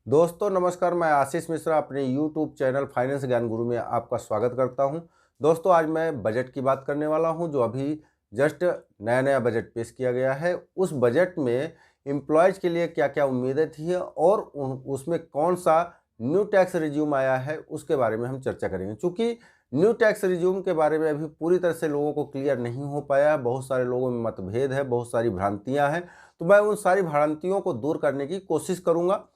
दोस्तों नमस्कार, मैं आशीष मिश्रा अपने YouTube चैनल फाइनेंस ज्ञान गुरु में आपका स्वागत करता हूं। दोस्तों आज मैं बजट की बात करने वाला हूं जो अभी जस्ट नया बजट पेश किया गया है। उस बजट में एम्प्लॉयज़ के लिए क्या-क्या उम्मीदें थी और उसमें कौन सा न्यू टैक्स रिज्यूम आया है उसके बारे में हम चर्चा करेंगे। चूँकि न्यू टैक्स रिज्यूम के बारे में अभी पूरी तरह से लोगों को क्लियर नहीं हो पाया है, बहुत सारे लोगों में मतभेद है, बहुत सारी भ्रांतियाँ हैं, तो मैं उन सारी भ्रांतियों को दूर करने की कोशिश करूँगा।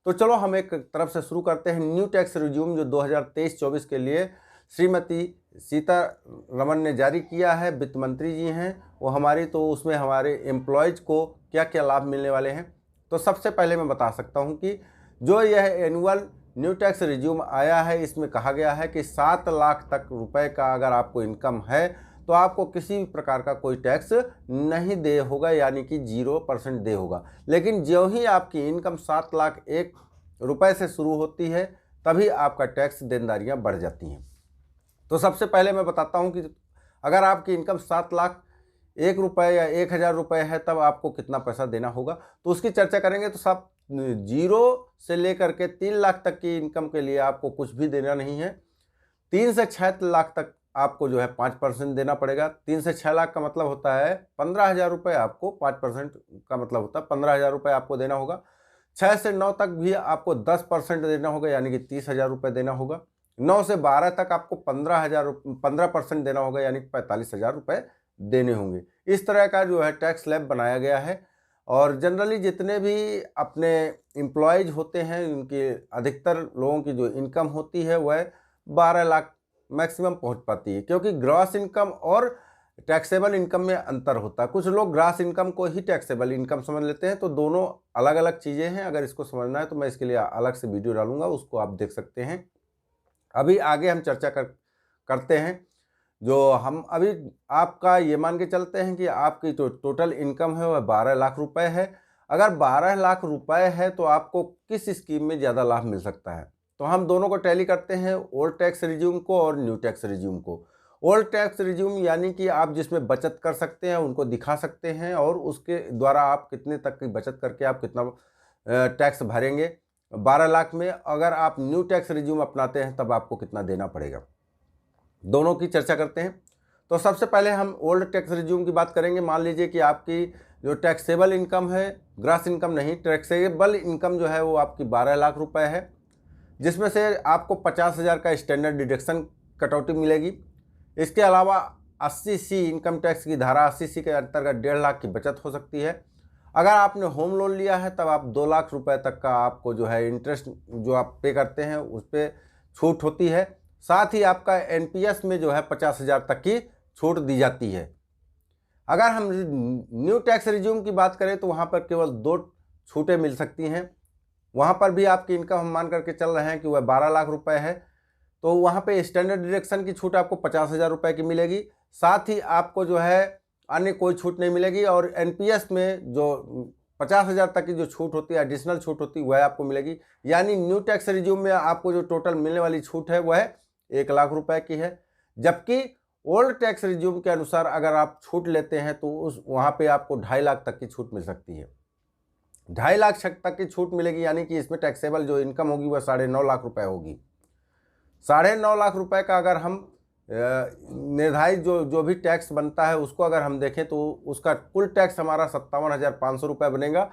तो चलो हम एक तरफ से शुरू करते हैं। न्यू टैक्स रिज्यूम जो 2023-24 के लिए श्रीमती सीतारमण ने जारी किया है, वित्त मंत्री जी हैं वो हमारी, तो उसमें हमारे एम्प्लॉयज़ को क्या क्या लाभ मिलने वाले हैं। तो सबसे पहले मैं बता सकता हूं कि जो यह एनुअल न्यू टैक्स रिज्यूम आया है, इसमें कहा गया है कि 7 लाख तक रुपए का अगर आपको इनकम है तो आपको किसी भी प्रकार का कोई टैक्स नहीं दे होगा, यानी कि 0% दे होगा। लेकिन ज्यों ही आपकी इनकम 7 लाख 1 रुपए से शुरू होती है तभी आपका टैक्स देनदारियां बढ़ जाती हैं। तो सबसे पहले मैं बताता हूं कि अगर आपकी इनकम 7 लाख 1 रुपए या 1000 रुपए है तब आपको कितना पैसा देना होगा, तो उसकी चर्चा करेंगे। तो सब 0 से लेकर के 3 लाख तक की इनकम के लिए आपको कुछ भी देना नहीं है। 3 से 6 लाख तक आपको जो है 5% देना पड़ेगा। 3 से 6 लाख का मतलब होता है 15,000 रुपये, आपको 5% का मतलब होता है 15,000 रुपये आपको देना होगा। 6 से 9 तक भी आपको 10% देना होगा, यानी कि 30,000 रुपये देना होगा। 9 से 12 तक आपको 15% देना होगा, यानी कि 45,000 रुपये देने होंगे। इस तरह का जो है टैक्स स्लैब बनाया गया है। और जनरली जितने भी अपने एम्प्लॉयज़ होते हैं उनके अधिकतर लोगों की जो इनकम होती है वह 12 लाख मैक्सिमम पहुंच पाती है, क्योंकि ग्रॉस इनकम और टैक्सेबल इनकम में अंतर होता है। कुछ लोग ग्रॉस इनकम को ही टैक्सेबल इनकम समझ लेते हैं, तो दोनों अलग अलग चीज़ें हैं। अगर इसको समझना है तो मैं इसके लिए अलग से वीडियो डालूंगा, उसको आप देख सकते हैं। अभी आगे हम चर्चा करते हैं। जो हम अभी आपका ये मान के चलते हैं कि आपकी जो टोटल इनकम है वह 12 लाख रुपए है। अगर 12 लाख रुपए है तो आपको किस स्कीम में ज़्यादा लाभ मिल सकता है, तो हम दोनों को टैली करते हैं, ओल्ड टैक्स रिज्यूम को और न्यू टैक्स रिज्यूम को। ओल्ड टैक्स रिज्यूम यानी कि आप जिसमें बचत कर सकते हैं, उनको दिखा सकते हैं और उसके द्वारा आप कितने तक की बचत करके आप कितना टैक्स भरेंगे 12 लाख में। अगर आप न्यू टैक्स रिज्यूम अपनाते हैं तब आपको कितना देना पड़ेगा, दोनों की चर्चा करते हैं। तो सबसे पहले हम ओल्ड टैक्स रिज्यूम की बात करेंगे। मान लीजिए कि आपकी जो टैक्सेबल इनकम है, ग्रॉस इनकम नहीं, टैक्सेबल इनकम जो है वो आपकी 12 लाख रुपए है, जिसमें से आपको 50,000 का स्टैंडर्ड डिडक्शन कटौती मिलेगी। इसके अलावा 80C इनकम टैक्स की धारा 80C के अंतर्गत 1.5 लाख की बचत हो सकती है। अगर आपने होम लोन लिया है तब आप 2 लाख रुपए तक का आपको जो है इंटरेस्ट जो आप पे करते हैं उस पर छूट होती है। साथ ही आपका NPS में जो है 50,000 तक की छूट दी जाती है। अगर हम न्यू टैक्स रिज्यूम की बात करें तो वहाँ पर केवल 2 छूटें मिल सकती हैं। वहाँ पर भी आपकी इनकम हम मान करके चल रहे हैं कि वह 12 लाख रुपए है, तो वहाँ पे स्टैंडर्ड डिडक्शन की छूट आपको 50,000 रुपये की मिलेगी। साथ ही आपको जो है अन्य कोई छूट नहीं मिलेगी, और NPS में जो 50,000 तक की जो छूट होती है, एडिशनल छूट होती है, वह आपको मिलेगी। यानी न्यू टैक्स रिज्यूम में आपको जो टोटल मिलने वाली छूट है वह 1 लाख रुपए की है। जबकि ओल्ड टैक्स रिज्यूम के अनुसार अगर आप छूट लेते हैं तो उस वहाँ पे आपको 2.5 लाख तक की छूट मिल सकती है। 2.5 लाख तक की छूट मिलेगी, यानी कि इसमें टैक्सेबल जो इनकम होगी वह 9.5 लाख रुपए होगी। 9.5 लाख रुपए का अगर हम निर्धारित जो भी टैक्स बनता है उसको अगर हम देखें तो उसका कुल टैक्स हमारा 57,500 रुपये बनेगा,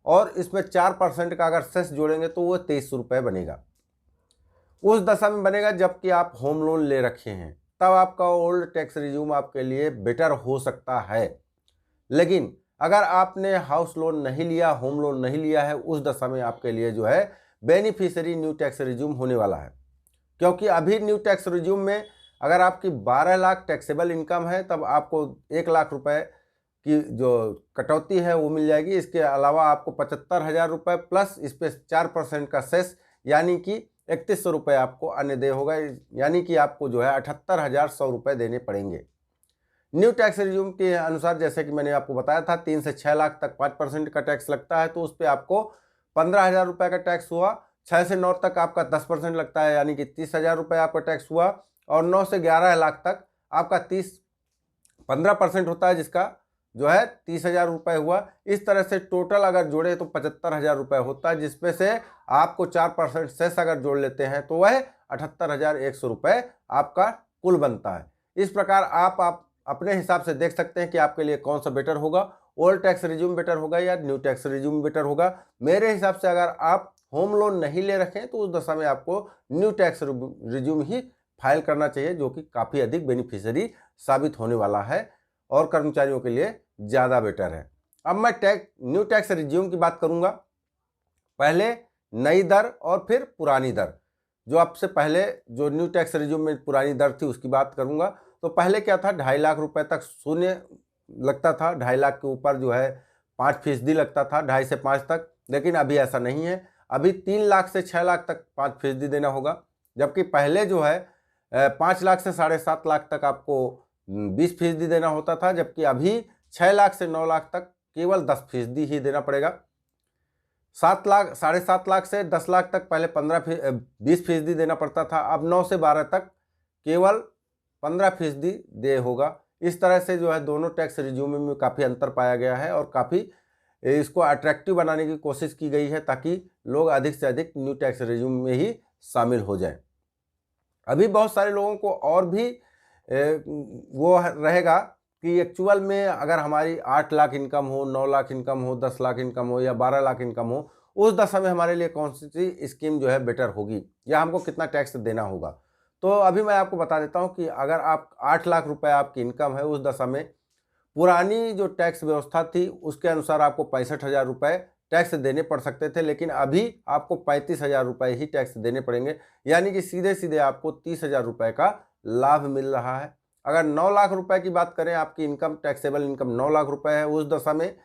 और इसमें 4% का अगर सेस जोड़ेंगे तो वो 2300 रुपये बनेगा। उस दशा में बनेगा जबकि आप होम लोन ले रखे हैं, तब आपका ओल्ड टैक्स रिज्यूम आपके लिए बेटर हो सकता है। लेकिन अगर आपने हाउस लोन नहीं लिया, होम लोन नहीं लिया है, उस दशा में आपके लिए जो है बेनिफिशियरी न्यू टैक्स रिज्यूम होने वाला है। क्योंकि अभी न्यू टैक्स रिज्यूम में अगर आपकी 12 लाख टैक्सेबल इनकम है तब आपको 1 लाख रुपए की जो कटौती है वो मिल जाएगी। इसके अलावा आपको 75,000 रुपये प्लस इस पर 4% का सेस, यानी कि 3100 रुपये आपको अन्य देय होगा, यानी कि आपको जो है 78,100 रुपये देने पड़ेंगे। न्यू टैक्स रिज्यूम के अनुसार जैसे कि मैंने आपको बताया था 3 से 6 लाख तक 5% का टैक्स लगता है, तो उस पर आपको 15,000 रुपये का टैक्स हुआ। 6 से 9 तक आपका 10% लगता है, यानी कि 30,000 रुपये आपका टैक्स हुआ। और 9 से 11 लाख तक आपका 15% होता है, जिसका जो है 30,000 रुपये हुआ। इस तरह से टोटल अगर जोड़े तो 75,000 रुपये होता है, जिसमें से आपको 4% सेस अगर जोड़ लेते हैं तो वह 78,100 रुपये आपका कुल बनता है। इस प्रकार आप अपने हिसाब से देख सकते हैं कि आपके लिए कौन सा बेटर होगा, ओल्ड टैक्स रिज्यूम बेटर होगा या न्यू टैक्स रिज्यूम बेटर होगा। मेरे हिसाब से अगर आप होम लोन नहीं ले रखें तो उस दशा में आपको न्यू टैक्स रिज्यूम ही फाइल करना चाहिए, जो कि काफ़ी अधिक बेनिफिशियरी साबित होने वाला है और कर्मचारियों के लिए ज़्यादा बेटर है। अब मैं न्यू टैक्स रिज्यूम की बात करूंगा। पहले नई दर और फिर पुरानी दर। जो आपसे पहले जो न्यू टैक्स रिज्यूम में पुरानी दर थी उसकी बात करूंगा। तो पहले क्या था, 2.5 लाख रुपए तक शून्य लगता था, 2.5 लाख के ऊपर जो है 5% लगता था, 2.5 से 5 तक। लेकिन अभी ऐसा नहीं है, अभी 3 लाख से 6 लाख तक 5% देना होगा। जबकि पहले जो है 5 लाख से 7.5 लाख तक आपको 20% देना होता था, जबकि अभी 6 लाख से 9 लाख तक केवल 10% ही देना पड़ेगा। 7 लाख से 10 लाख तक पहले 20% देना पड़ता था, अब 9 से 12 तक केवल 15% दे होगा। इस तरह से जो है दोनों टैक्स रिज्यूम में काफ़ी अंतर पाया गया है और काफ़ी इसको अट्रैक्टिव बनाने की कोशिश की गई है, ताकि लोग अधिक से अधिक न्यू टैक्स रिज्यूम में ही शामिल हो जाएं। अभी बहुत सारे लोगों को और भी वो रहेगा कि एक्चुअल में अगर हमारी 8 लाख इनकम हो, 9 लाख इनकम हो, 10 लाख इनकम हो या 12 लाख इनकम हो, उस दशा में हमारे लिए कौन सी स्कीम जो है बेटर होगी या हमको कितना टैक्स देना होगा। तो अभी मैं आपको बता देता हूं कि अगर आप 8 लाख रुपए आपकी इनकम है, उस दशा में पुरानी जो टैक्स व्यवस्था थी उसके अनुसार आपको 65,000 रुपये टैक्स देने पड़ सकते थे, लेकिन अभी आपको 35,000 रुपये ही टैक्स देने पड़ेंगे। यानी कि सीधे सीधे आपको 30,000 रुपये का लाभ मिल रहा है। अगर 9 लाख रुपए की बात करें, आपकी इनकम टैक्सेबल इनकम 9 लाख रुपए है, उस दशा में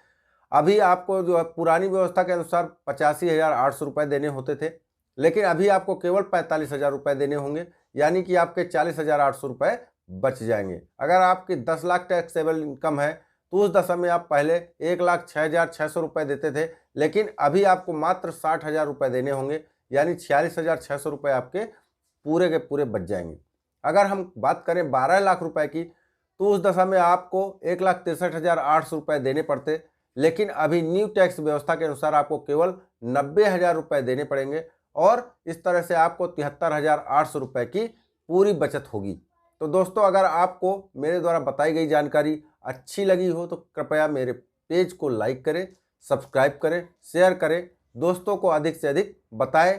अभी आपको जो है पुरानी व्यवस्था के अनुसार 85,800 रुपये देने होते थे, लेकिन अभी आपको केवल 45,000 रुपये देने होंगे। यानी कि आपके 40,800 रुपये बच जाएंगे। अगर आपकी 10 लाख टैक्सेबल इनकम है तो उस दशा में आप पहले 1,06,600 रुपये देते थे, लेकिन अभी आपको मात्र 60,000 रुपये देने होंगे। यानी 46,600 रुपये आपके पूरे के पूरे बच जाएंगे। अगर हम बात करें 12 लाख रुपए की, तो उस दशा में आपको 1,63,800 रुपये देने पड़ते, लेकिन अभी न्यू टैक्स व्यवस्था के अनुसार आपको केवल 90,000 रुपये देने पड़ेंगे और इस तरह से आपको 73,800 रुपये की पूरी बचत होगी। तो दोस्तों, अगर आपको मेरे द्वारा बताई गई जानकारी अच्छी लगी हो तो कृपया मेरे पेज को लाइक करें, सब्सक्राइब करें, शेयर करें, दोस्तों को अधिक से अधिक बताएं।